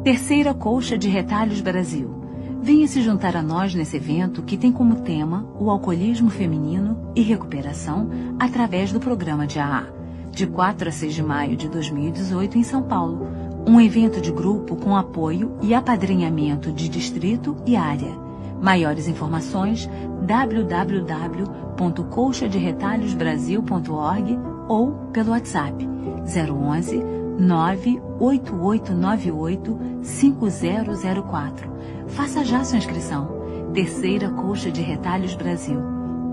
Terceira Colcha de Retalhos Brasil. Venha se juntar a nós nesse evento que tem como tema o alcoolismo feminino e recuperação através do programa de AA, de 4 a 6 de maio de 2018 em São Paulo. Um evento de grupo com apoio e apadrinhamento de distrito e área. Maiores informações www.colchaderetalhosbrasil.org ou pelo WhatsApp 011 98898 5004. Faça já sua inscrição. Terceira Colcha de Retalhos Brasil.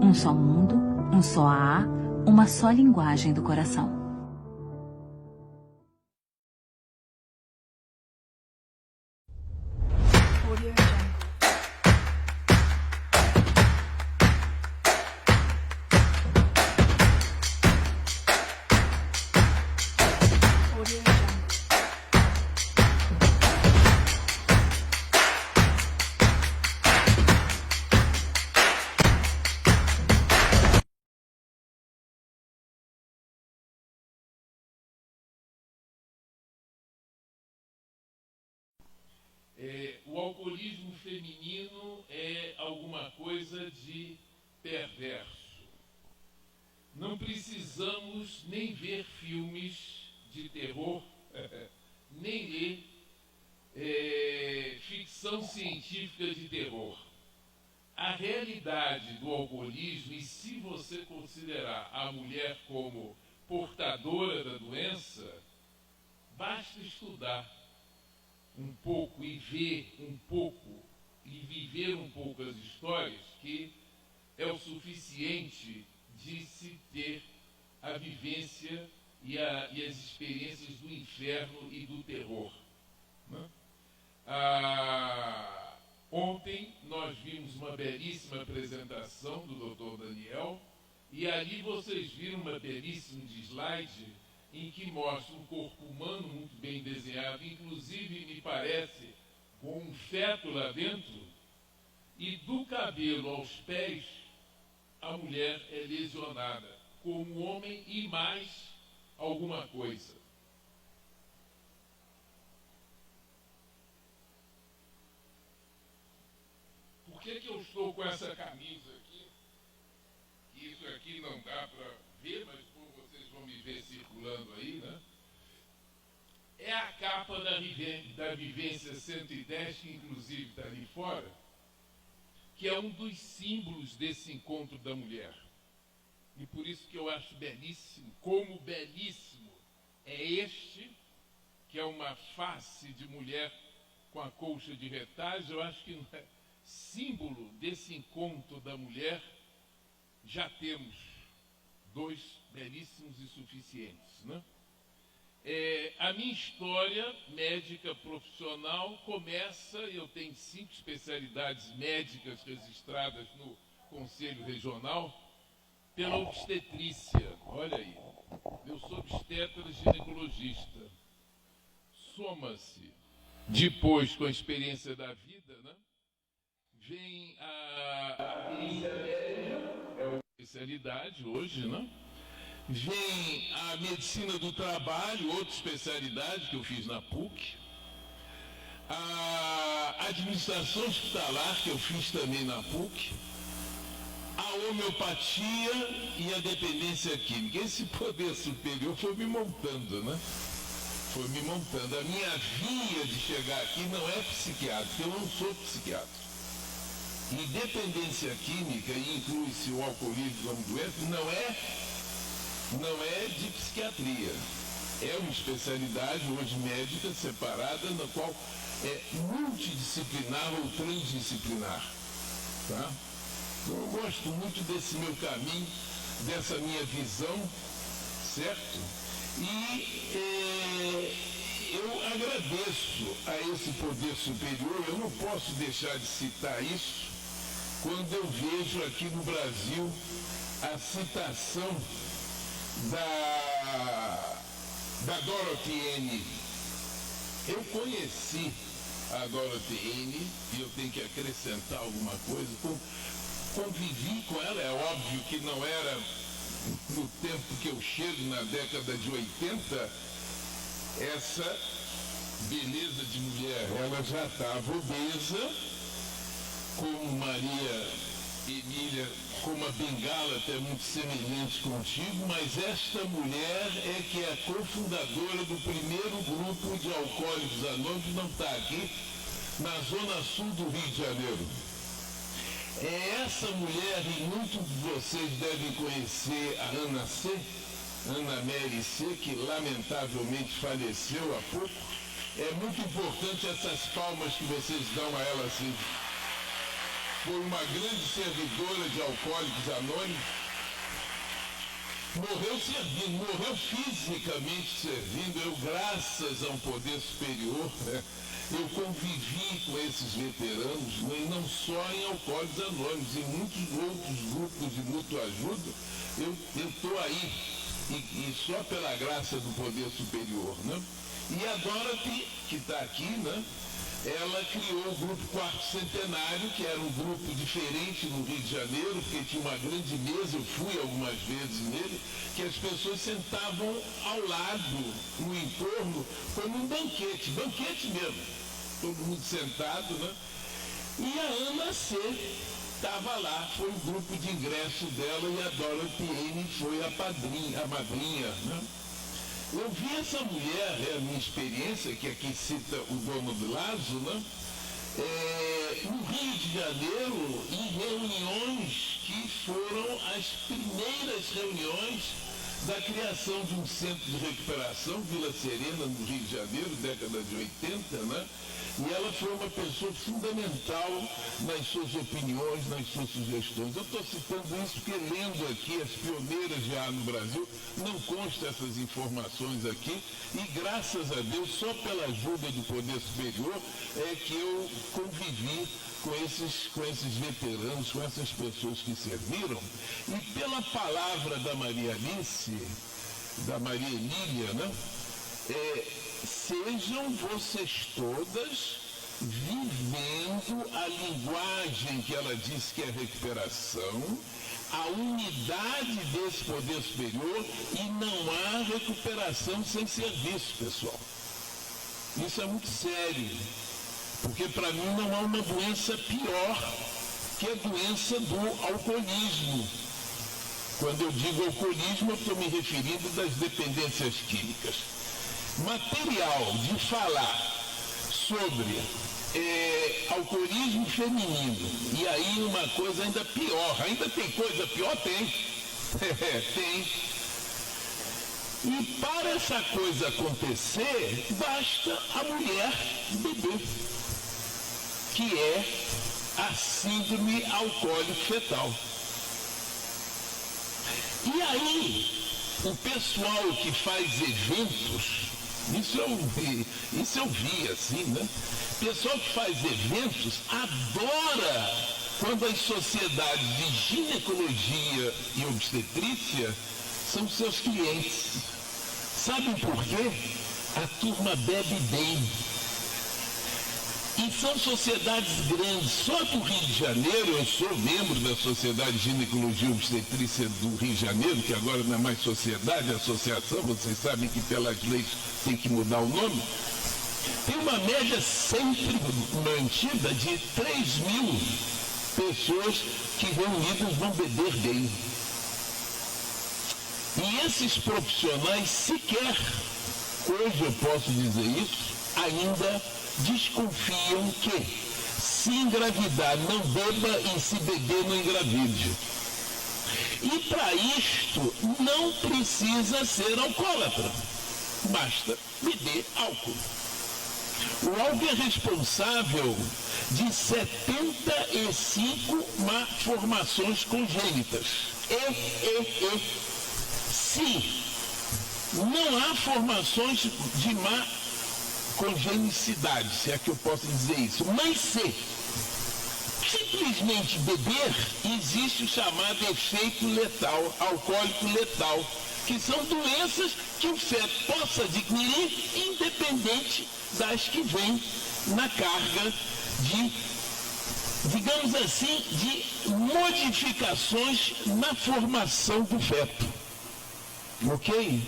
Um só mundo, um só AA, uma só linguagem do coração. O alcoolismo feminino é alguma coisa de perverso. Não precisamos nem ver filmes de terror, nem ler ficção científica de terror. A realidade do alcoolismo, e se você considerar a mulher como portadora da doença, basta estudar um pouco e ver um pouco e viver um pouco as histórias, que é o suficiente de se ter a vivência e as experiências do inferno e do terror, né? Ontem nós vimos uma belíssima apresentação do Dr. Daniel, e ali vocês viram uma belíssima slide em que mostra um corpo humano muito bem desenhado, inclusive, me parece, com um feto lá dentro, e do cabelo aos pés, a mulher é lesionada, como homem e mais alguma coisa. Por que eu estou com essa camisa aqui? Isso aqui não dá para ver, mas vocês vão me ver circulando aí, né? É a capa da Vivência 110, que inclusive está ali fora, que é um dos símbolos desse encontro da mulher. E por isso que eu acho belíssimo, como belíssimo é este, que é uma face de mulher com a colcha de retalhos. Eu acho que símbolo desse encontro da mulher, já temos dois belíssimos e suficientes, né? A minha história médica profissional começa, eu tenho 5 especialidades médicas registradas no Conselho Regional, pela obstetrícia. Olha aí, eu sou obstetra ginecologista. Soma-se, depois com a experiência da vida, né, vem a perícia médica, é uma especialidade hoje, né? Vem a medicina do trabalho, outra especialidade que eu fiz na PUC. A administração hospitalar, que eu fiz também na PUC. A homeopatia e a dependência química. Esse poder superior foi me montando, né? Foi me montando. A minha via de chegar aqui não é psiquiátrica, eu não sou psiquiatra. E dependência química, e inclui-se o alcoolismo como doença, não é de psiquiatria. É uma especialidade hoje médica separada, na qual é multidisciplinar ou transdisciplinar. Tá? Então, eu gosto muito desse meu caminho, dessa minha visão, certo? E eu agradeço a esse poder superior. Eu não posso deixar de citar isso quando eu vejo aqui no Brasil a citação da Dorothy N. Eu conheci a Dorothy N e eu tenho que acrescentar alguma coisa. Convivi com ela, é óbvio que não era no tempo que eu chego, na década de 80, essa beleza de mulher, ela já estava obesa, como Maria Emília, com uma bengala até muito semelhante contigo, mas esta mulher é que é a cofundadora do primeiro grupo de alcoólicos anônimos, não está aqui, na zona sul do Rio de Janeiro. É essa mulher, e muitos de vocês devem conhecer a Ana C., Ana Mary C., que lamentavelmente faleceu há pouco. É muito importante essas palmas que vocês dão a ela assim. Foi uma grande servidora de Alcoólicos Anônimos. Morreu servindo, morreu fisicamente servindo. Eu, graças a um poder superior, eu convivi com esses veteranos, e não só em Alcoólicos Anônimos, em muitos outros grupos de mútua ajuda. Eu estou aí, e só pela graça do poder superior, né? E a Dorothy, que está aqui, né? Ela criou o grupo Quarto Centenário, que era um grupo diferente no Rio de Janeiro, porque tinha uma grande mesa, eu fui algumas vezes nele, que as pessoas sentavam ao lado, no entorno, como um banquete mesmo, todo mundo sentado, né? E a Ana C. estava lá, foi o grupo de ingresso dela, e a Dorothy N. foi a madrinha, né? Eu vi essa mulher, é a minha experiência, que aqui cita o dono do Lazo, né? No Rio de Janeiro, em reuniões que foram as primeiras reuniões da criação de um centro de recuperação, Vila Serena, no Rio de Janeiro, década de 80, né? E ela foi uma pessoa fundamental nas suas opiniões, nas suas sugestões. Eu estou citando isso porque, lendo aqui as pioneiras já no Brasil, não consta essas informações aqui, e graças a Deus, só pela ajuda do poder superior, é que eu convivi com esses veteranos, com essas pessoas que serviram, e pela palavra da Maria Alice, da Maria Emília, né? Sejam vocês todas vivendo a linguagem que ela diz que é recuperação, a unidade desse poder superior, e não há recuperação sem serviço, pessoal. Isso é muito sério, porque para mim não há uma doença pior que a doença do alcoolismo. Quando eu digo alcoolismo, eu estou me referindo das dependências químicas. Material de falar sobre alcoolismo feminino, e aí uma coisa ainda pior, ainda tem coisa pior? Tem. Tem. E para essa coisa acontecer, basta a mulher beber, que é a síndrome alcoólico fetal. E aí, o pessoal que faz eventos, isso eu vi assim, né? O pessoal que faz eventos adora quando as sociedades de ginecologia e obstetrícia são seus clientes. Sabem por quê? A turma bebe bem. E são sociedades grandes. Só do Rio de Janeiro, eu sou membro da Sociedade de Ginecologia e Obstetrícia do Rio de Janeiro, que agora não é mais sociedade, é associação, vocês sabem que pelas leis tem que mudar o nome. Tem uma média sempre mantida de 3.000 pessoas que reunidas vão beber bem. E esses profissionais sequer, hoje eu posso dizer isso, ainda desconfiam que se engravidar não beba e se beber não engravide. E para isto não precisa ser alcoólatra, basta beber álcool. O álcool é responsável de 75 malformações congênitas. Se não há formações de má congenicidade, se é que eu posso dizer isso, mas se simplesmente beber, existe o chamado efeito letal, alcoólico letal, que são doenças que o feto possa adquirir independente das que vêm na carga de, digamos assim, de modificações na formação do feto. Ok?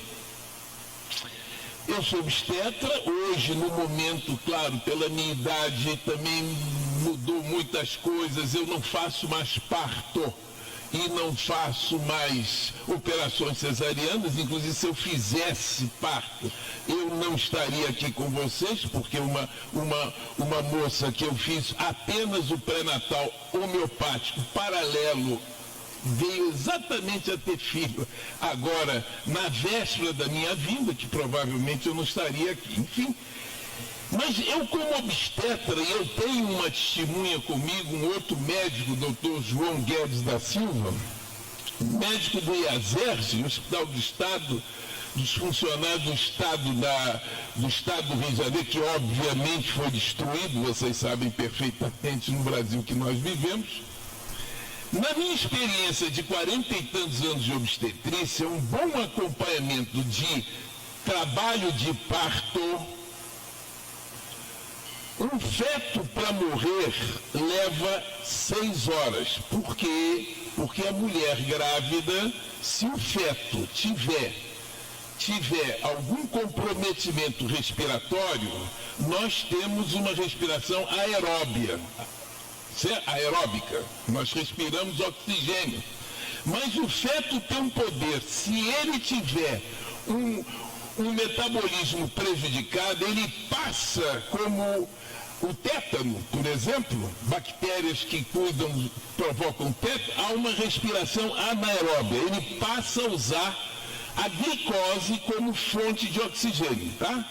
Eu sou obstetra, hoje no momento, claro, pela minha idade também mudou muitas coisas, eu não faço mais parto e não faço mais operações cesarianas, inclusive se eu fizesse parto, eu não estaria aqui com vocês, porque uma moça que eu fiz apenas o pré-natal homeopático paralelo veio exatamente a ter filho agora, na véspera da minha vinda, que provavelmente eu não estaria aqui. Enfim, mas eu como obstetra, eu tenho uma testemunha comigo, um outro médico, doutor João Guedes da Silva, médico do IASERJ, Hospital do Estado, dos funcionários do Estado do Rio de Janeiro, que obviamente foi destruído, vocês sabem perfeitamente no Brasil que nós vivemos. Na minha experiência de 40 e tantos anos de obstetrícia, um bom acompanhamento de trabalho de parto, um feto para morrer leva 6 horas. Por quê? Porque a mulher grávida, se o feto tiver algum comprometimento respiratório, nós temos uma respiração aeróbica, nós respiramos oxigênio, mas o feto tem um poder, se ele tiver um metabolismo prejudicado, ele passa como o tétano, por exemplo, bactérias que provocam tétano, há uma respiração anaeróbia, ele passa a usar a glicose como fonte de oxigênio, tá?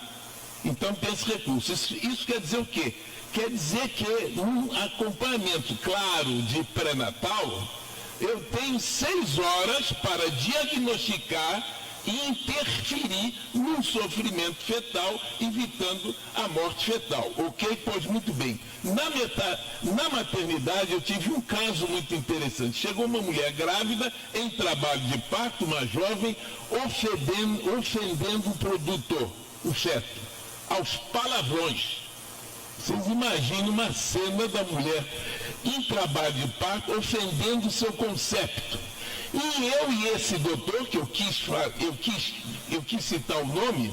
Então tem esse recurso. Isso quer dizer o quê? Quer dizer que num acompanhamento claro de pré-natal, eu tenho 6 horas para diagnosticar e interferir num sofrimento fetal, evitando a morte fetal. Ok? Pois muito bem. Na maternidade eu tive um caso muito interessante. Chegou uma mulher grávida em trabalho de parto, uma jovem, ofendendo o produtor, o feto, aos palavrões. Vocês imaginam uma cena da mulher em trabalho de parto ofendendo o seu concepto. E eu e esse doutor, que eu quis citar o nome,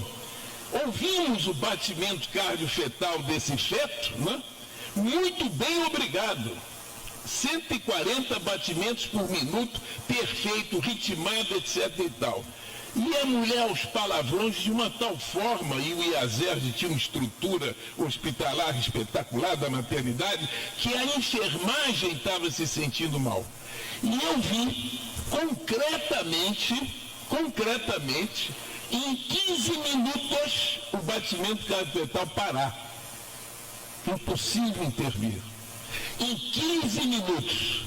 ouvimos o batimento cardiofetal desse feto, né? Muito bem, obrigado. 140 batimentos por minuto, perfeito, ritmado, etc. e tal. E a mulher aos palavrões de uma tal forma, e o IASERJ tinha uma estrutura hospitalar espetacular da maternidade, que a enfermagem estava se sentindo mal. E eu vi concretamente, em 15 minutos, o batimento cardiofetal parar. Impossível intervir. Em 15 minutos.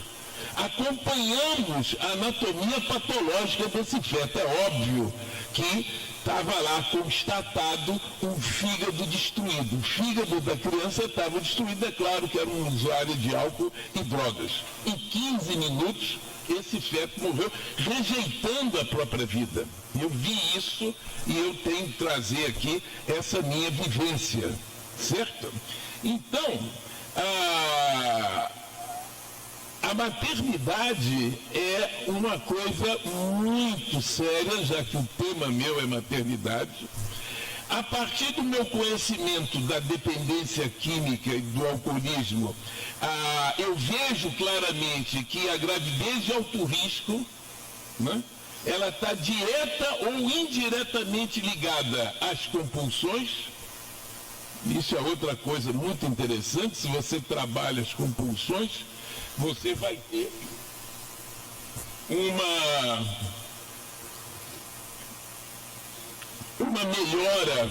Acompanhamos a anatomia patológica desse feto. É óbvio que estava lá constatado um fígado destruído. O fígado da criança estava destruído, é claro que era um usuário de álcool e drogas. Em 15 minutos, esse feto morreu, rejeitando a própria vida. Eu vi isso e eu tenho que trazer aqui essa minha vivência, certo? Então, a maternidade é uma coisa muito séria, já que o tema meu é maternidade. A partir do meu conhecimento da dependência química e do alcoolismo, eu vejo claramente que a gravidez de alto risco, né, ela está direta ou indiretamente ligada às compulsões. Isso é outra coisa muito interessante. Se você trabalha as compulsões, você vai ter uma melhora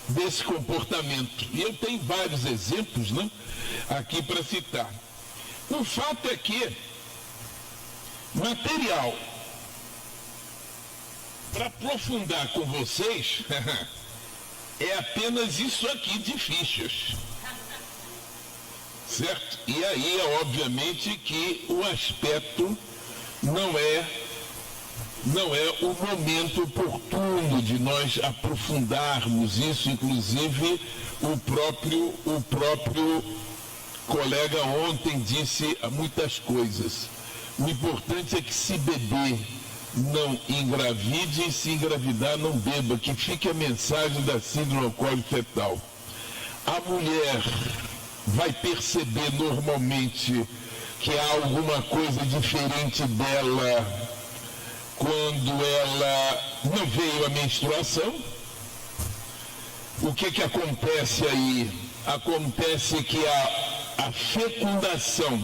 desse comportamento. E eu tenho vários exemplos, né, aqui para citar. O fato é que material para aprofundar com vocês é apenas isso aqui de fichas. Certo? E aí é obviamente que o aspecto não é o momento oportuno de nós aprofundarmos isso. Inclusive o próprio colega ontem disse muitas coisas. O importante é que se beber não engravide e se engravidar não beba, que fique a mensagem da síndrome alcoólica fetal. A mulher vai perceber normalmente que há alguma coisa diferente dela quando ela não veio a menstruação. O que acontece aí? Acontece que a fecundação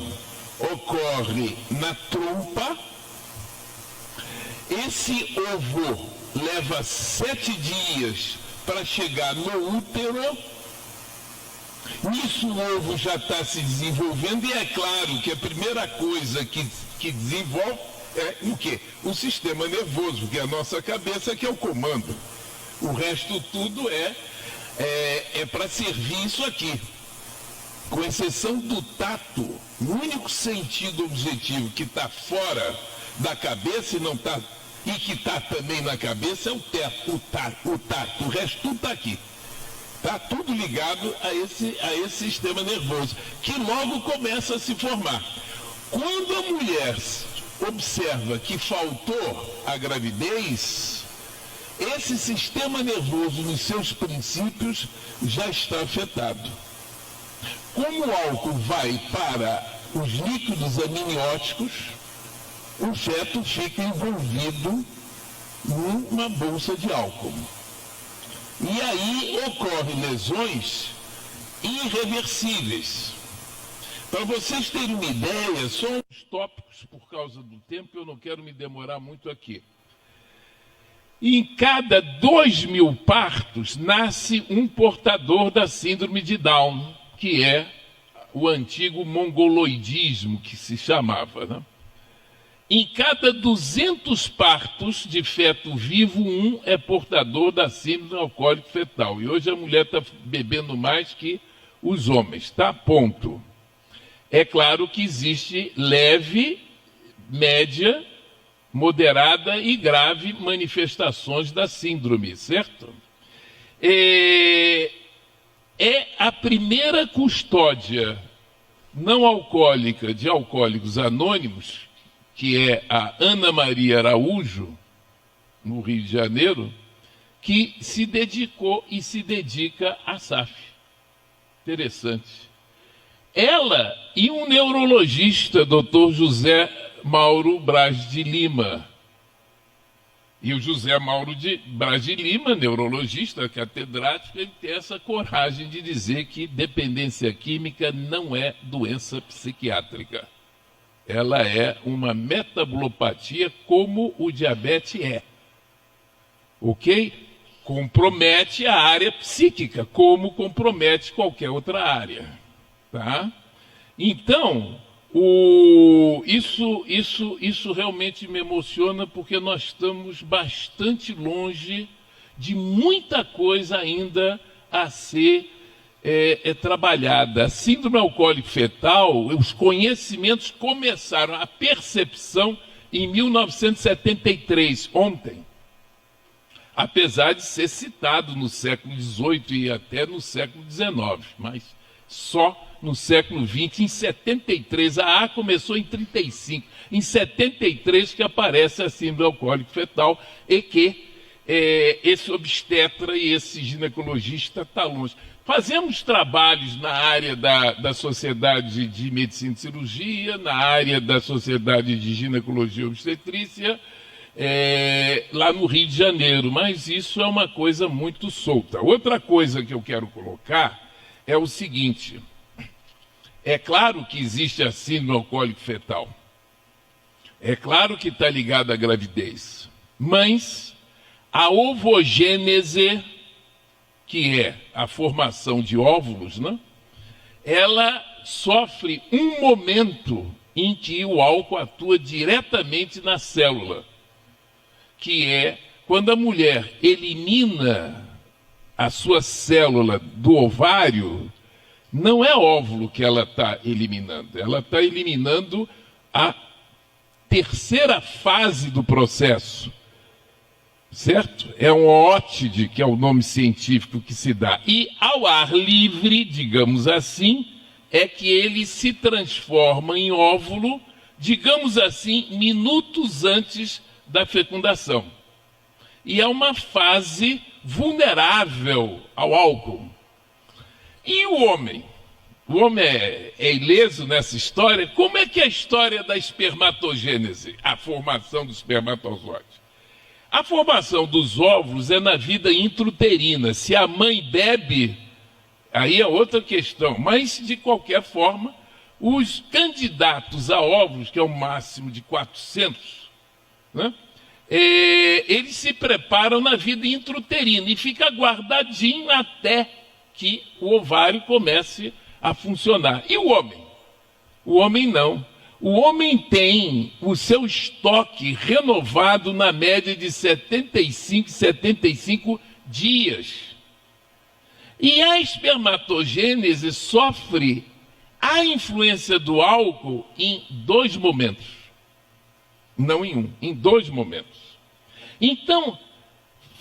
ocorre na trompa. Esse ovo leva 7 dias para chegar no útero. Nisso o ovo já está se desenvolvendo e é claro que a primeira coisa que desenvolve é o quê? O sistema nervoso, porque é a nossa cabeça que é o comando. O resto tudo é para servir isso aqui. Com exceção do tato, o único sentido objetivo que está fora da cabeça e que está também na cabeça é o tato. O resto tudo está aqui. Está tudo ligado a esse sistema nervoso, que logo começa a se formar. Quando a mulher observa que faltou a gravidez, esse sistema nervoso, nos seus princípios, já está afetado. Como o álcool vai para os líquidos amnióticos, o feto fica envolvido numa bolsa de álcool. E aí ocorrem lesões irreversíveis. Para vocês terem uma ideia, só uns tópicos por causa do tempo, eu não quero me demorar muito aqui. Em cada 2.000 partos, nasce um portador da síndrome de Down, que é o antigo mongoloidismo que se chamava, né? Em cada 200 partos de feto vivo, um é portador da síndrome alcoólica fetal. E hoje a mulher está bebendo mais que os homens, tá? Ponto. É claro que existe leve, média, moderada e grave manifestações da síndrome, certo? É a primeira custódia não alcoólica de Alcoólicos Anônimos, que é a Ana Maria Araújo, no Rio de Janeiro, que se dedicou e se dedica à SAF. Interessante. Ela e um neurologista, Dr. José Mauro Braz de Lima. E o José Mauro Braz de Lima, neurologista, catedrático, ele tem essa coragem de dizer que dependência química não é doença psiquiátrica. Ela é uma metabopatia como o diabetes é. Ok? Compromete a área psíquica, como compromete qualquer outra área. Tá? Então, isso realmente me emociona, porque nós estamos bastante longe de muita coisa ainda a ser trabalhada. A síndrome alcoólica fetal, os conhecimentos começaram, a percepção em 1973, ontem. Apesar de ser citado no século XVIII e até no século XIX, mas só no século XX, em 73, a A começou em 35, em 73 que aparece a síndrome alcoólica fetal e que esse obstetra e esse ginecologista está longe. Fazemos trabalhos na área da Sociedade de Medicina e Cirurgia, na área da Sociedade de Ginecologia e Obstetrícia, lá no Rio de Janeiro, mas isso é uma coisa muito solta. Outra coisa que eu quero colocar é o seguinte: é claro que existe a síndrome alcoólica fetal, é claro que está ligada à gravidez, mas a ovogênese, que é a formação de óvulos, né? Ela sofre um momento em que o álcool atua diretamente na célula, que é quando a mulher elimina a sua célula do ovário. Não é óvulo que ela está eliminando, ela está eliminando a terceira fase do processo, certo? É um ótide, que é o nome científico que se dá. E ao ar livre, digamos assim, é que ele se transforma em óvulo, digamos assim, minutos antes da fecundação. E é uma fase vulnerável ao álcool. E o homem? O homem é ileso nessa história? Como é que é a história da espermatogênese, a formação do espermatozoide? A formação dos óvulos é na vida intrauterina. Se a mãe bebe, aí é outra questão. Mas, de qualquer forma, os candidatos a óvulos, que é o máximo de 400, né? Eles se preparam na vida intrauterina e fica guardadinho até que o ovário comece a funcionar. E o homem? O homem não. O homem tem o seu estoque renovado na média de 75 dias. E a espermatogênese sofre a influência do álcool em 2 momentos. Não em um, em 2 momentos. Então,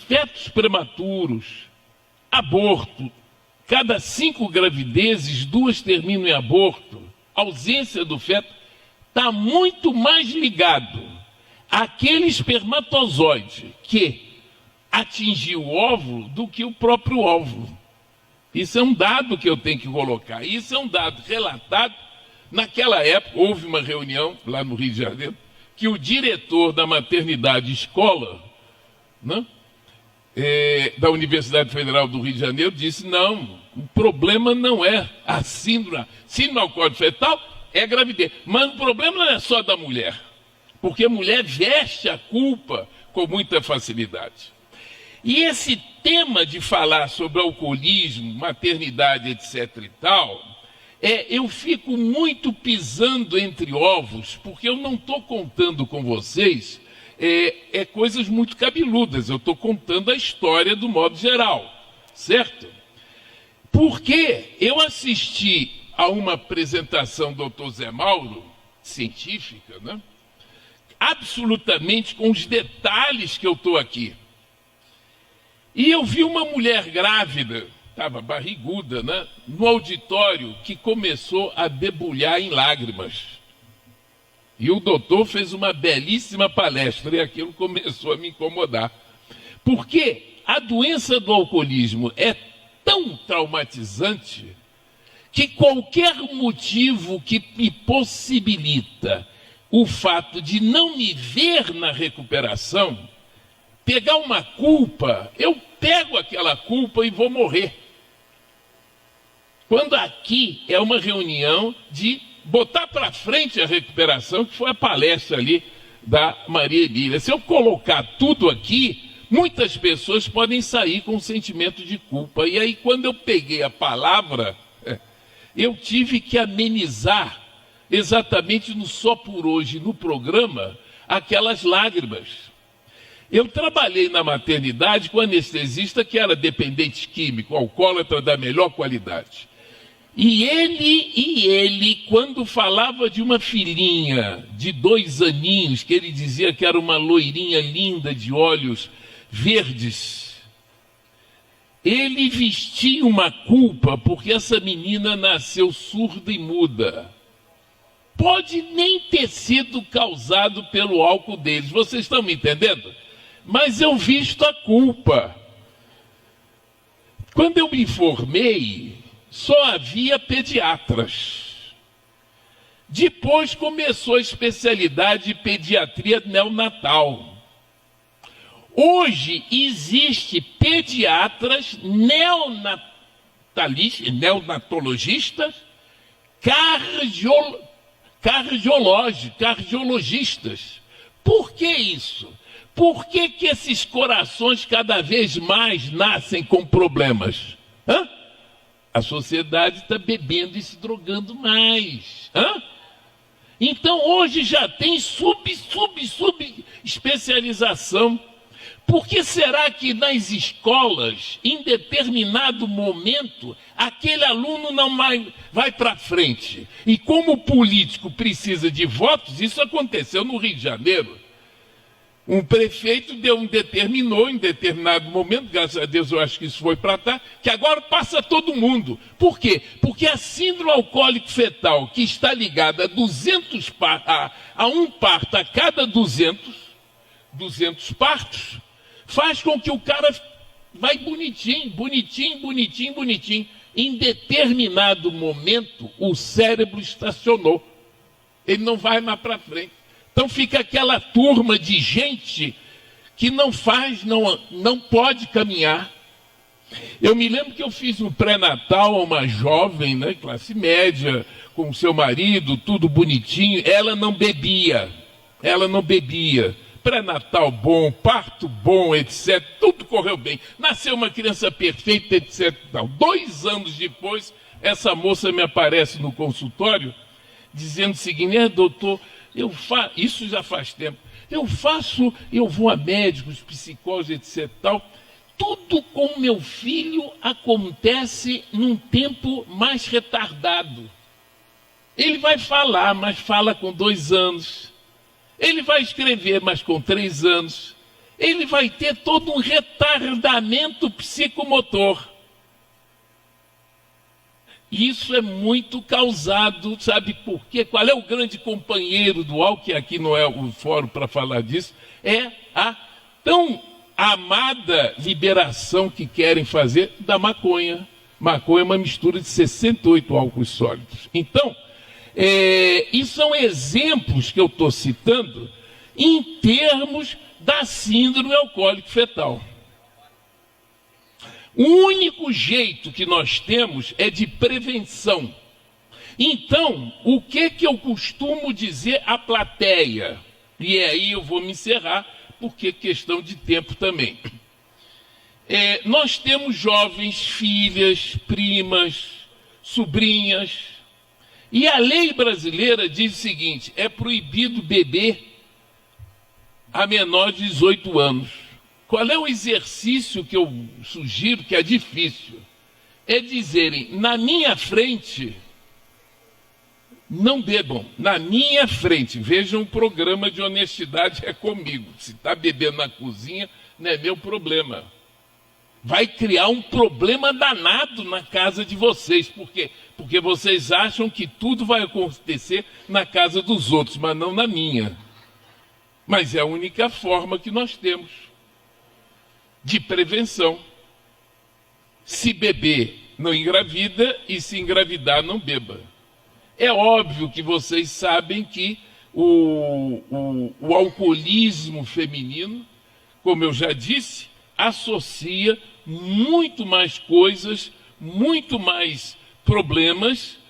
fetos prematuros, aborto, cada 5 gravidezes, 2 terminam em aborto, ausência do feto, está muito mais ligado àquele espermatozoide que atingiu o óvulo do que o próprio óvulo. Isso é um dado que eu tenho que colocar. Isso é um dado relatado. Naquela época, houve uma reunião lá no Rio de Janeiro, que o diretor da maternidade escola, né, da Universidade Federal do Rio de Janeiro, disse: não, o problema não é a síndrome alcoólica fetal, é a gravidez. Mas o problema não é só da mulher, porque a mulher veste a culpa com muita facilidade. E esse tema de falar sobre alcoolismo, maternidade, etc. e tal, eu fico muito pisando entre ovos, porque eu não estou contando com vocês coisas muito cabeludas, eu estou contando a história do modo geral, certo? Porque eu assisti a uma apresentação do Dr. Zé Mauro, científica, né? Absolutamente com os detalhes que eu estou aqui. E eu vi uma mulher grávida, estava barriguda, né, no auditório, que começou a debulhar em lágrimas. E o doutor fez uma belíssima palestra e aquilo começou a me incomodar. Porque a doença do alcoolismo é tão traumatizante que qualquer motivo que me possibilita o fato de não me ver na recuperação, pegar uma culpa, eu pego aquela culpa e vou morrer. Quando aqui é uma reunião de botar para frente a recuperação, que foi a palestra ali da Maria Emília. Se eu colocar tudo aqui, muitas pessoas podem sair com um sentimento de culpa. E aí, quando eu peguei a palavra, eu tive que amenizar, exatamente no Só por Hoje, no programa, aquelas lágrimas. Eu trabalhei na maternidade com anestesista que era dependente químico, alcoólatra da melhor qualidade. E ele, quando falava de uma filhinha de 2 aninhos, que ele dizia que era uma loirinha linda de olhos verdes, ele vestia uma culpa porque essa menina nasceu surda e muda. Pode nem ter sido causado pelo álcool deles, vocês estão me entendendo? Mas eu visto a culpa. Quando eu me formei, só havia pediatras. Depois começou a especialidade de pediatria neonatal. Hoje existe pediatras neonatologistas, cardiologistas. Por que isso? Por que que esses corações cada vez mais nascem com problemas? A sociedade está bebendo e se drogando mais. Então hoje já tem especialização. Por que será que nas escolas, em determinado momento, aquele aluno não vai para frente? E como o político precisa de votos, isso aconteceu no Rio de Janeiro. Um prefeito determinou em determinado momento, graças a Deus eu acho que isso foi para cá, que agora passa todo mundo. Por quê? Porque a síndrome alcoólica fetal, que está ligada a 200 a um parto a cada 200, 200 partos, faz com que o cara vai bonitinho, bonitinho, bonitinho, bonitinho. Em determinado momento, o cérebro estacionou. Ele não vai mais para frente. Então fica aquela turma de gente que não pode caminhar. Eu me lembro que eu fiz um pré-natal a uma jovem, né, classe média, com seu marido, tudo bonitinho. Ela não bebia. Pré-natal bom, parto bom, etc. Tudo correu bem. Nasceu uma criança perfeita, etc. 2 anos depois, essa moça me aparece no consultório dizendo o seguinte: doutor, isso já faz tempo. Eu vou a médicos, psicólogos, etc. Tudo com meu filho acontece num tempo mais retardado. Ele vai falar, mas fala com 2 anos. Ele vai escrever, mas com 3 anos. Ele vai ter todo um retardamento psicomotor. Isso é muito causado, sabe por quê? Qual é o grande companheiro do álcool, que aqui não é o fórum para falar disso, é a tão amada liberação que querem fazer da maconha. Maconha é uma mistura de 68 álcools sólidos. Então, e são exemplos que eu estou citando em termos da síndrome alcoólica fetal. O único jeito que nós temos é de prevenção. Então, o que eu costumo dizer à plateia? E aí eu vou me encerrar, porque é questão de tempo também. Nós temos jovens, filhas, primas, sobrinhas. E a lei brasileira diz o seguinte: é proibido beber a menor de 18 anos. Qual é o exercício que eu sugiro, que é difícil? É dizerem, na minha frente, não bebam, na minha frente. Vejam, um programa de honestidade é comigo. Se está bebendo na cozinha, não é meu problema. Vai criar um problema danado na casa de vocês. Por quê? Porque vocês acham que tudo vai acontecer na casa dos outros, mas não na minha. Mas é a única forma que nós temos de prevenção. Se beber, não engravida, e se engravidar, não beba. É óbvio que vocês sabem que o alcoolismo feminino, como eu já disse, associa muito mais coisas, muito mais problemas,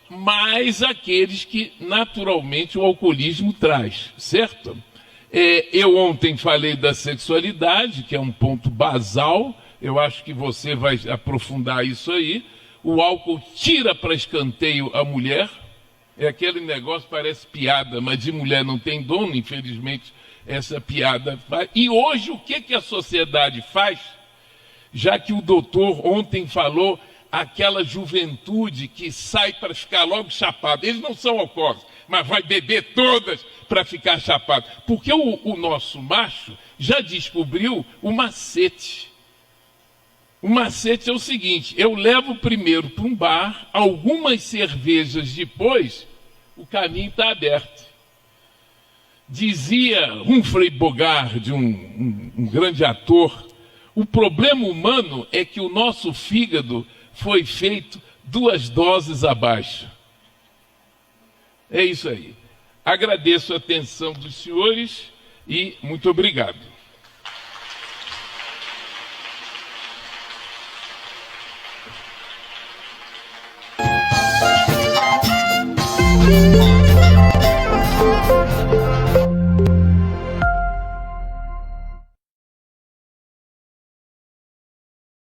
mais aqueles que naturalmente o alcoolismo traz, certo? Eu ontem falei da sexualidade, que é um ponto basal. Eu acho que você vai aprofundar isso aí. O álcool tira para escanteio a mulher. É aquele negócio, parece piada, mas de mulher não tem dono, infelizmente essa piada faz. E hoje o que a sociedade faz? Já que o doutor ontem falou, aquela juventude que sai para ficar logo chapado. Eles não são alcoólicos, mas vai beber todas para ficar chapado. Porque o nosso macho já descobriu o macete. O macete é o seguinte: eu levo primeiro para um bar, algumas cervejas depois, o caminho está aberto. Dizia Humphrey Bogart, um grande ator, o problema humano é que o nosso fígado foi feito 2 doses abaixo. É isso aí. Agradeço a atenção dos senhores e muito obrigado.